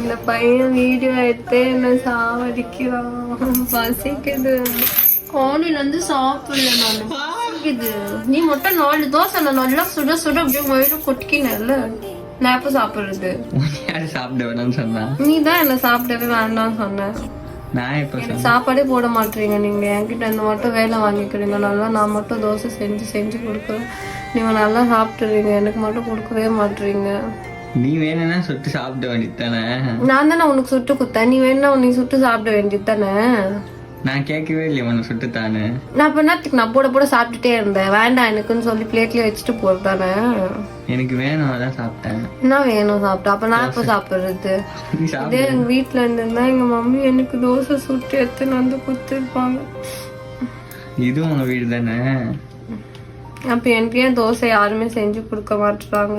இந்த பையன் வீடியோ எடுத்து என்ன சாவடிக்கிறான். பசிக்குது. காலையில இருந்து சாப்பிடல நான். பசிக்குது. நீ மட்டும் 4 தோசை நல்லா சுட சுட அப்படியே வயிறு கொட்டிக்கினல. நான் எப்ப சாப்பிடுறது? யாரு சாப்பிட வேணாம்னு சொன்னா? நீ தான் என்ன சாப்பிடவே வேண்டாம்னு சொன்ன. நான் இப்ப சாப்பாடே போட மாட்டீங்க நீங்க. என்கிட்ட இந்த மட்டும் வேலை வாங்கிக்கிறீங்க. நல்லா நான் மட்டும் தோசை செஞ்சு கொடுக்குறேன். நீங்க நல்லா சாப்பிட்டுறீங்க. எனக்கு மட்டும் கொடுக்கவே மாட்டீங்க. நீ வேணும்னா சுட்டு சாப்பிட வேண்டியது தானே? நான் தானே உனக்கு சுட்டு கொடுத்தேன். நீ வேணும்னா உனக்கு சுட்டு சாப்பிட வேண்டியது தானே? நான் கேட்கவே இல்லையா உனக்கு சுட்டு தானே? நான் இப்ப நேரத்துக்கு நான் போட சாப்பிட்டுட்டே இருந்தேன். வேண்டாம் எனக்குன்னு சொல்லி பிளேட்லயே வச்சுட்டு போறதானே. எனக்கு வேணும், அதான் சாப்பிட்டேன். என்ன வேணும் சாப்பிட்டேன்? அப்ப நான் எப்ப சாப்பிடுறது? இதே எங்க வீட்டுல இருந்திருந்தா எங்க மம்மி எனக்கு தோசை சுட்டு எடுத்துன்னு வந்து கொடுத்துருப்பாங்க. இதுவும் உங்க வீடு தானே? அப்ப எனக்கு ஏன் தோசை யாருமே செஞ்சு கொடுக்க மாட்டுறாங்க?